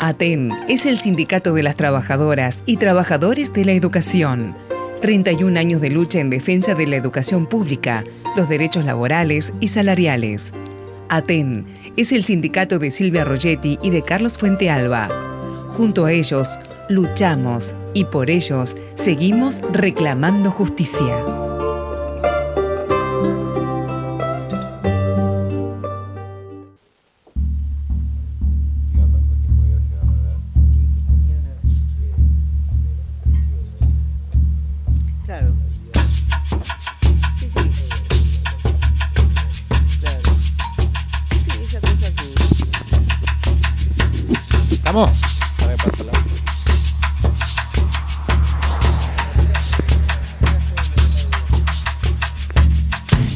ATEN es el sindicato de las trabajadoras y trabajadores de la educación. 31 años de lucha en defensa de la educación pública, los derechos laborales y salariales. ATEN es el sindicato de Silvia Rogetti y de Carlos Fuentealba. Junto a ellos, luchamos y por ellos seguimos reclamando justicia.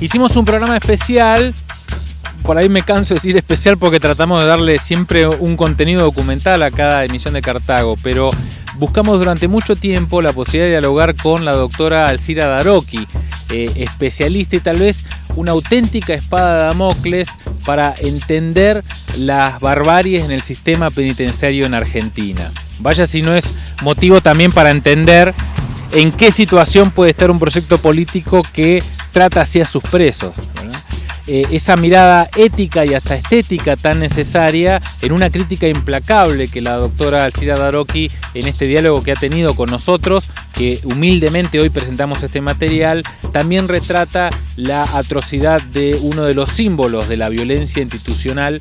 Hicimos un programa especial, por ahí me canso de decir especial porque tratamos de darle siempre un contenido documental a cada emisión de Cartago, pero buscamos durante mucho tiempo la posibilidad de dialogar con la doctora Alcira Darochi, especialista y tal vez una auténtica espada de Damocles para entender las barbaries en el sistema penitenciario en Argentina. Vaya si no es motivo también para entender en qué situación puede estar un proyecto político que trata así a sus presos, ¿verdad? Esa mirada ética y hasta estética tan necesaria en una crítica implacable que la doctora Alcira Darochi en este diálogo que ha tenido con nosotros, que humildemente hoy presentamos este material, también retrata la atrocidad de uno de los símbolos de la violencia institucional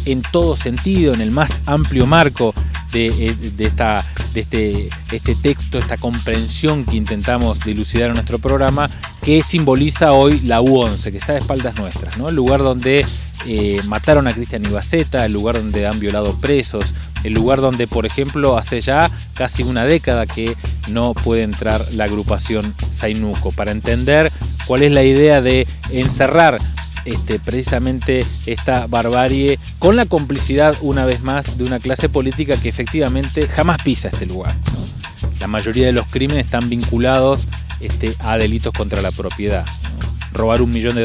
en todo sentido, en el más amplio marco de este texto, esta comprensión que intentamos dilucidar en nuestro programa, que simboliza hoy la U11, que está de espaldas nuestras, ¿no? El lugar donde mataron a Cristian Ibaceta, el lugar donde han violado presos, el lugar donde, por ejemplo, hace ya casi una década que no puede entrar la agrupación Zainuco. Para entender cuál es la idea de encerrar precisamente esta barbarie con la complicidad, una vez más, de una clase política que efectivamente jamás pisa este lugar, ¿no? La mayoría de los crímenes están vinculados a delitos contra la propiedad, ¿no? Robar $1 millón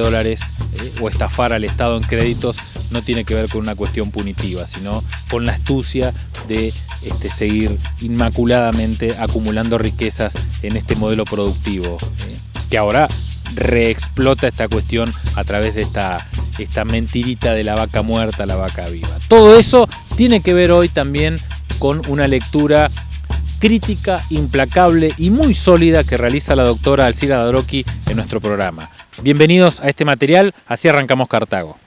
o estafar al Estado en créditos no tiene que ver con una cuestión punitiva, sino con la astucia de seguir inmaculadamente acumulando riquezas en este modelo productivo, que ahora reexplota esta cuestión a través de esta mentirita de la vaca muerta a la vaca viva. Todo eso tiene que ver hoy también con una lectura crítica, implacable y muy sólida que realiza la doctora Alcira Darochi en nuestro programa. Bienvenidos a este material, así arrancamos Cartago.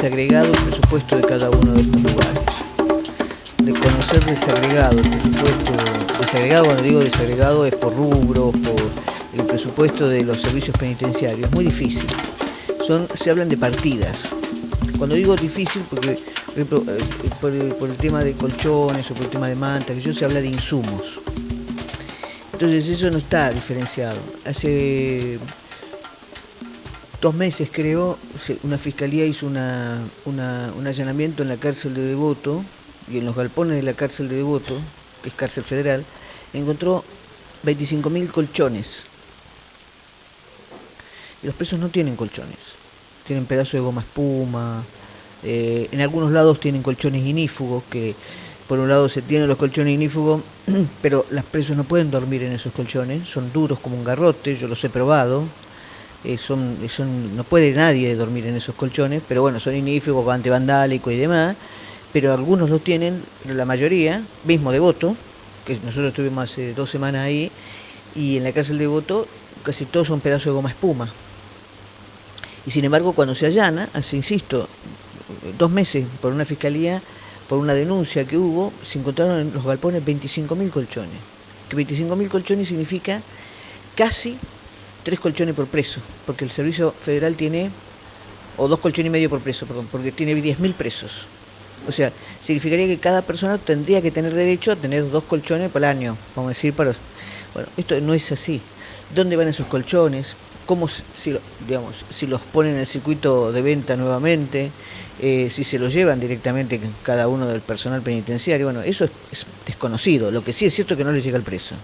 desagregado el presupuesto de cada uno de estos lugares. De conocer desagregado el presupuesto, desagregado, cuando digo desagregado es por rubros, por el presupuesto de los servicios penitenciarios, es muy difícil. Se hablan de partidas. Cuando digo difícil, porque por ejemplo, por el tema de colchones o por el tema de mantas, que yo se habla de insumos. Entonces eso no está diferenciado. Hace 2 meses, creo, una fiscalía hizo un allanamiento en la cárcel de Devoto y en los galpones de la cárcel de Devoto, que es cárcel federal, encontró 25.000 colchones. Y los presos no tienen colchones, tienen pedazos de goma espuma, en algunos lados tienen colchones ignífugos, que por un lado se tienen los colchones ignífugos, pero los presos no pueden dormir en esos colchones, son duros como un garrote, yo los he probado. No puede nadie dormir en esos colchones, pero bueno, son ignífugos, antivandálicos y demás, pero algunos los tienen, pero la mayoría, mismo Devoto, que nosotros estuvimos hace 2 semanas ahí, y en la cárcel de Devoto casi todos son pedazos de goma espuma. Y sin embargo, cuando se allana, hace, insisto, 2 meses por una fiscalía, por una denuncia que hubo, se encontraron en los galpones 25.000 colchones. Que 25.000 colchones significa casi 3 colchones por preso, porque el Servicio Federal tiene, o 2 colchones y medio por preso, perdón, porque tiene 10.000 presos. O sea, significaría que cada persona tendría que tener derecho a tener 2 colchones por año, vamos a decir, para... Bueno, esto no es así. ¿Dónde van esos colchones? ¿Cómo, si los ponen en el circuito de venta nuevamente? Si se los llevan directamente cada uno del personal penitenciario. Bueno, eso es desconocido. Lo que sí es cierto es que no le llega al preso.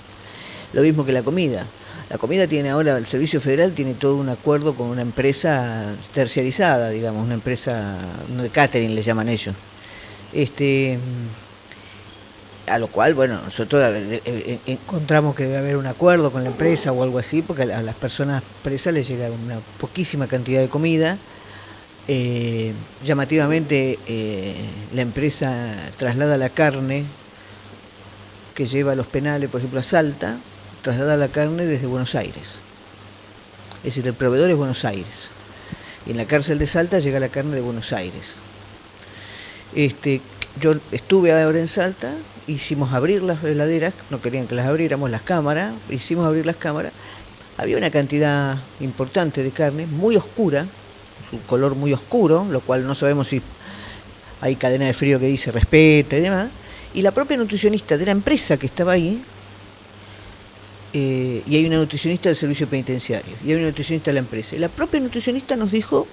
Lo mismo que la comida. La comida tiene ahora, el Servicio Federal tiene todo un acuerdo con una empresa terciarizada, digamos, una empresa de catering le llaman ellos. A lo cual, bueno, nosotros encontramos que debe haber un acuerdo con la empresa o algo así, porque a las personas presas les llega una poquísima cantidad de comida. Llamativamente, la empresa traslada la carne que lleva a los penales, por ejemplo a Salta, traslada la carne desde Buenos Aires. Es decir, el proveedor es Buenos Aires. Y en la cárcel de Salta llega la carne de Buenos Aires. Yo estuve ahora en Salta, hicimos abrir las heladeras, no querían que las abriéramos, las cámaras, hicimos abrir las cámaras. Había una cantidad importante de carne, muy oscura, su color muy oscuro, lo cual no sabemos si hay cadena de frío que dice respeta y demás. Y la propia nutricionista de la empresa que estaba ahí, y hay una nutricionista del servicio penitenciario, y hay una nutricionista de la empresa. Y la propia nutricionista nos dijo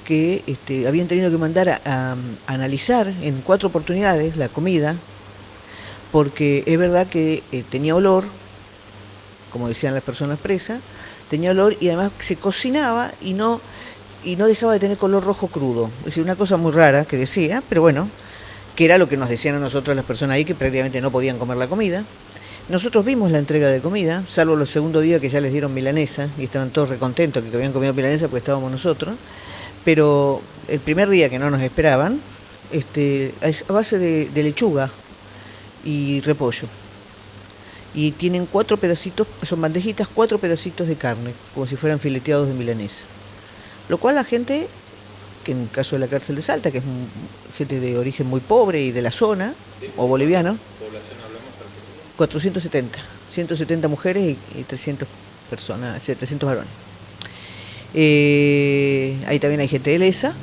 que habían tenido que mandar a analizar en 4 oportunidades la comida, porque es verdad que tenía olor, como decían las personas presas, tenía olor y además se cocinaba y no dejaba de tener color rojo crudo. Es decir, una cosa muy rara que decía, pero bueno, que era lo que nos decían a nosotros las personas ahí, que prácticamente no podían comer la comida. Nosotros vimos la entrega de comida, salvo el segundo día que ya les dieron milanesa, y estaban todos recontentos que habían comido milanesa porque estábamos nosotros. Pero el primer día que no nos esperaban, es a base de lechuga y repollo. Y tienen 4 pedacitos, son bandejitas, 4 pedacitos de carne, como si fueran fileteados de milanesa. Lo cual la gente, que en el caso de la cárcel de Salta, que es gente de origen muy pobre y de la zona, o boliviano, 470, 170 mujeres y 300 personas, 300 varones. Ahí también hay gente de Lesa,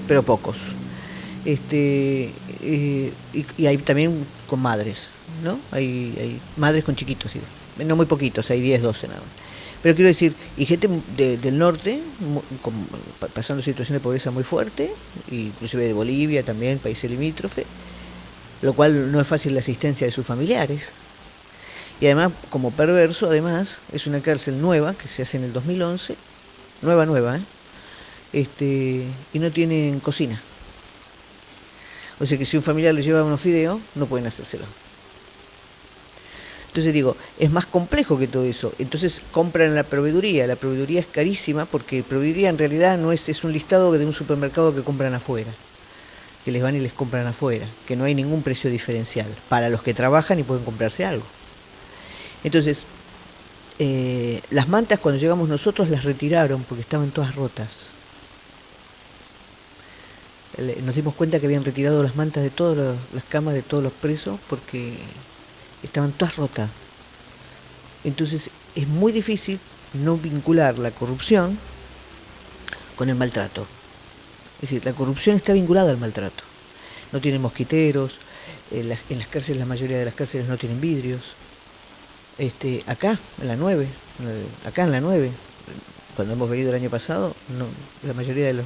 pero pocos. Y hay también con madres, ¿no? Hay madres con chiquitos, ¿sí? No muy poquitos, hay 10, 12 nada más. Pero quiero decir, y gente del norte, pasando situaciones de pobreza muy fuerte, inclusive de Bolivia también, países limítrofes, lo cual no es fácil la asistencia de sus familiares. Y además, como perverso, además, es una cárcel nueva, que se hace en el 2011, nueva, y no tienen cocina. O sea que si un familiar le lleva unos fideos, no pueden hacérselo. Entonces digo, es más complejo que todo eso. Entonces compran la proveeduría es carísima, porque proveeduría en realidad no es un listado de un supermercado que compran afuera, que les van y les compran afuera, que no hay ningún precio diferencial para los que trabajan y pueden comprarse algo. Entonces, las mantas cuando llegamos nosotros las retiraron porque estaban todas rotas. Nos dimos cuenta que habían retirado las mantas de todas las camas de todos los presos porque estaban todas rotas. Entonces es muy difícil no vincular la corrupción con el maltrato. Es decir, la corrupción está vinculada al maltrato. No tienen mosquiteros, en las cárceles, la mayoría de las cárceles no tienen vidrios. Acá, en la 9, cuando hemos venido el año pasado, no, la mayoría de los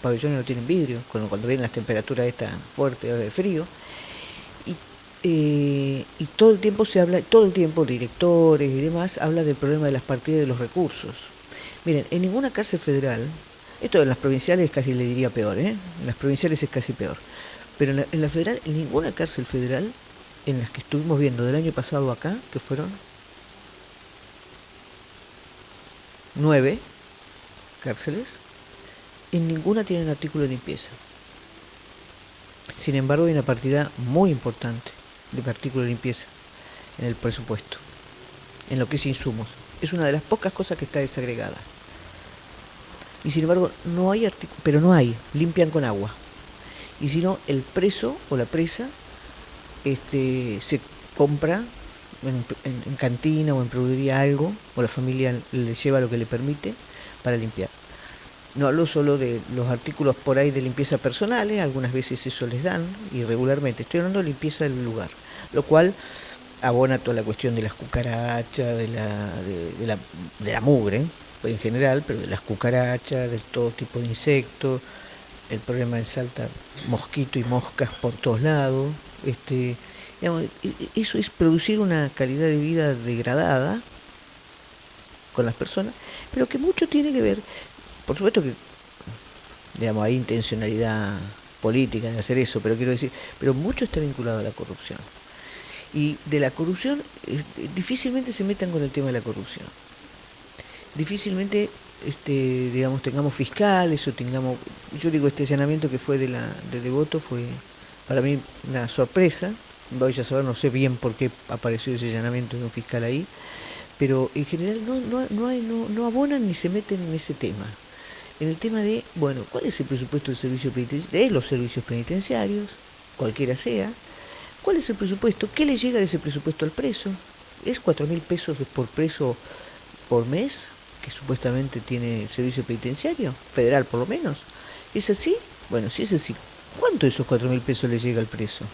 pabellones no tienen vidrio, cuando vienen las temperaturas estas fuertes de frío. Y todo el tiempo directores y demás, habla del problema de las partidas de los recursos. Miren, en ninguna cárcel federal, esto en las provinciales casi le diría peor, en las provinciales es casi peor, pero en la federal, en ninguna cárcel federal, en las que estuvimos viendo del año pasado acá, que fueron 9 cárceles, en ninguna tienen artículo de limpieza. Sin embargo, hay una partida muy importante de artículo de limpieza en el presupuesto, en lo que es insumos. Es una de las pocas cosas que está desagregada. Y sin embargo, no hay pero no hay, limpian con agua. Y si no, el preso o la presa se compra en cantina o en productoría algo, o la familia le lleva lo que le permite para limpiar. No hablo solo de los artículos por ahí de limpieza personales, algunas veces eso les dan, irregularmente. Estoy hablando de limpieza del lugar, lo cual abona toda la cuestión de las cucarachas, de la mugre, en general, pero de las cucarachas, de todo tipo de insectos, el problema de Salta, mosquito y moscas por todos lados. Digamos, eso es producir una calidad de vida degradada con las personas, pero que mucho tiene que ver, por supuesto que, digamos, hay intencionalidad política de hacer eso, pero quiero decir, pero mucho está vinculado a la corrupción. Y de la corrupción, difícilmente se metan con el tema de la corrupción. Difícilmente, digamos, tengamos fiscales o tengamos, yo digo, este allanamiento que fue de Devoto fue para mí una sorpresa. Voy a saber, no sé bien por qué apareció ese allanamiento de un fiscal ahí, pero en general no abonan ni se meten en ese tema. En el tema de, bueno, ¿cuál es el presupuesto del servicio penitenciario, de los servicios penitenciarios, cualquiera sea? ¿Cuál es el presupuesto? ¿Qué le llega de ese presupuesto al preso? ¿Es 4.000 pesos por preso por mes, que supuestamente tiene el servicio penitenciario? Federal, por lo menos. ¿Es así? Bueno, si es así, ¿cuánto de esos 4.000 pesos le llega al preso?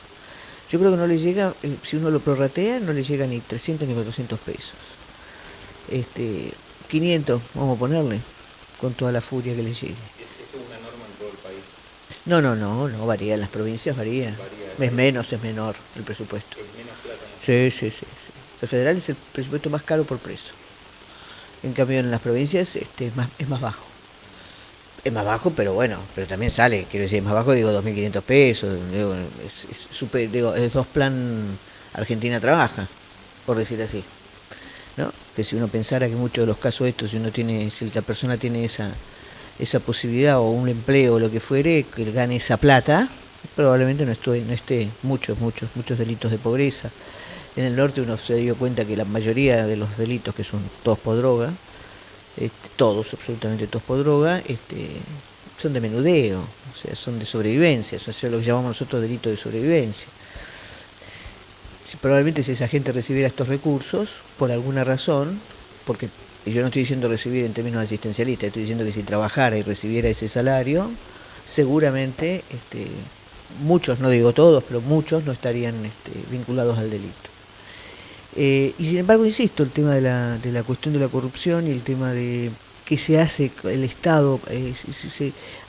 Yo creo que no le llega, si uno lo prorratea, no le llega ni 300 ni 400 pesos. 500, vamos a ponerle, con toda la furia que le llegue. ¿Eso es una norma en todo el país? No, varía, en las provincias varía. Es menos, es menor el presupuesto. ¿Es menos plata? ¿No? Sí. El federal es el presupuesto más caro por preso. En cambio, en las provincias es más bajo. Es más bajo, pero bueno, pero también sale, quiero decir, es más bajo, digo, 2.500 pesos, digo, es dos plan Argentina trabaja, por decir así, ¿no? Que si uno pensara que muchos de los casos estos, si la persona tiene esa posibilidad o un empleo o lo que fuere, que gane esa plata, probablemente no esté muchos delitos de pobreza. En el norte uno se dio cuenta que la mayoría de los delitos, que son todos por droga, absolutamente todos por droga, son de menudeo, o sea, son de sobrevivencia, o sea, lo que llamamos nosotros delitos de sobrevivencia. Probablemente si esa gente recibiera estos recursos, por alguna razón, porque yo no estoy diciendo recibir en términos asistencialistas, estoy diciendo que si trabajara y recibiera ese salario, seguramente muchos, no digo todos, pero muchos no estarían vinculados al delito. Y sin embargo, insisto, el tema de la cuestión de la corrupción y el tema de qué se hace el Estado,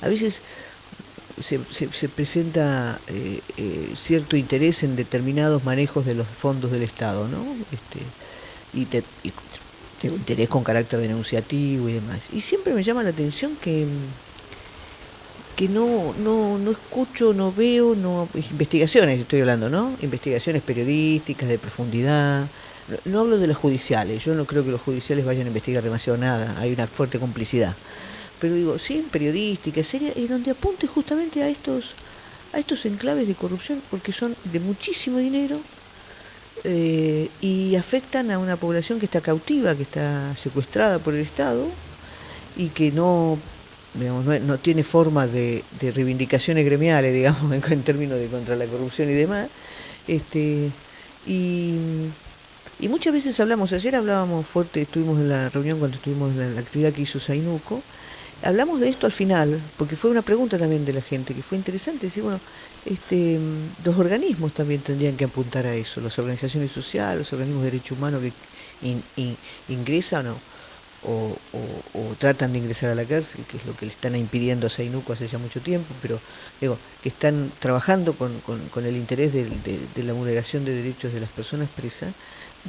a veces se presenta cierto interés en determinados manejos de los fondos del Estado, ¿no? Y interés con carácter denunciativo y demás. Y siempre me llama la atención que no escucho, no veo, investigaciones estoy hablando, ¿no? Investigaciones periodísticas de profundidad. No hablo de las judiciales, yo no creo que los judiciales vayan a investigar demasiado nada, hay una fuerte complicidad. Pero digo, sí, periodística, seria, y donde apunte justamente a estos enclaves de corrupción, porque son de muchísimo dinero y afectan a una población que está cautiva, que está secuestrada por el Estado y que no tiene forma de reivindicaciones gremiales, digamos, en términos de contra la corrupción y demás. Y muchas veces ayer hablábamos fuerte, estuvimos en la reunión cuando estuvimos en la actividad que hizo Zainuco, hablamos de esto al final, porque fue una pregunta también de la gente, que fue interesante, decir, bueno, los organismos también tendrían que apuntar a eso, las organizaciones sociales, los organismos de derechos humanos que ingresan o tratan de ingresar a la cárcel, que es lo que le están impidiendo a Zainuco hace ya mucho tiempo, pero digo, que están trabajando con el interés de la vulneración de derechos de las personas presas,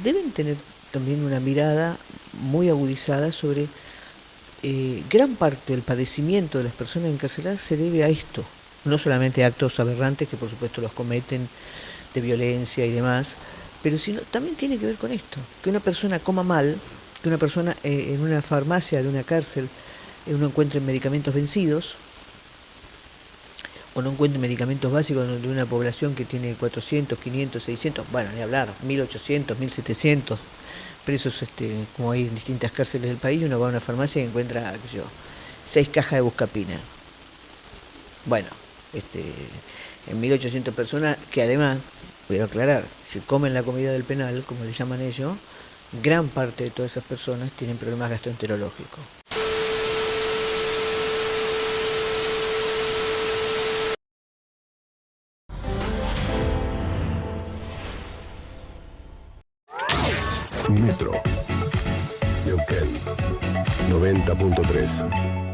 deben tener también una mirada muy agudizada sobre gran parte del padecimiento de las personas encarceladas se debe a esto, no solamente a actos aberrantes que por supuesto los cometen de violencia y demás, pero sino también tiene que ver con esto, que una persona coma mal, que una persona en una farmacia de una cárcel uno encuentre medicamentos vencidos, o no encuentre medicamentos básicos de una población que tiene 400, 500, 600, bueno, ni hablar, 1800, 1700 presos, como hay en distintas cárceles del país, uno va a una farmacia y encuentra, qué sé yo, 6 cajas de buscapina. Bueno, en 1800 personas que además, voy a aclarar, si comen la comida del penal, como le llaman ellos, gran parte de todas esas personas tienen problemas gastroenterológicos. Metro. Neuquén 90.3.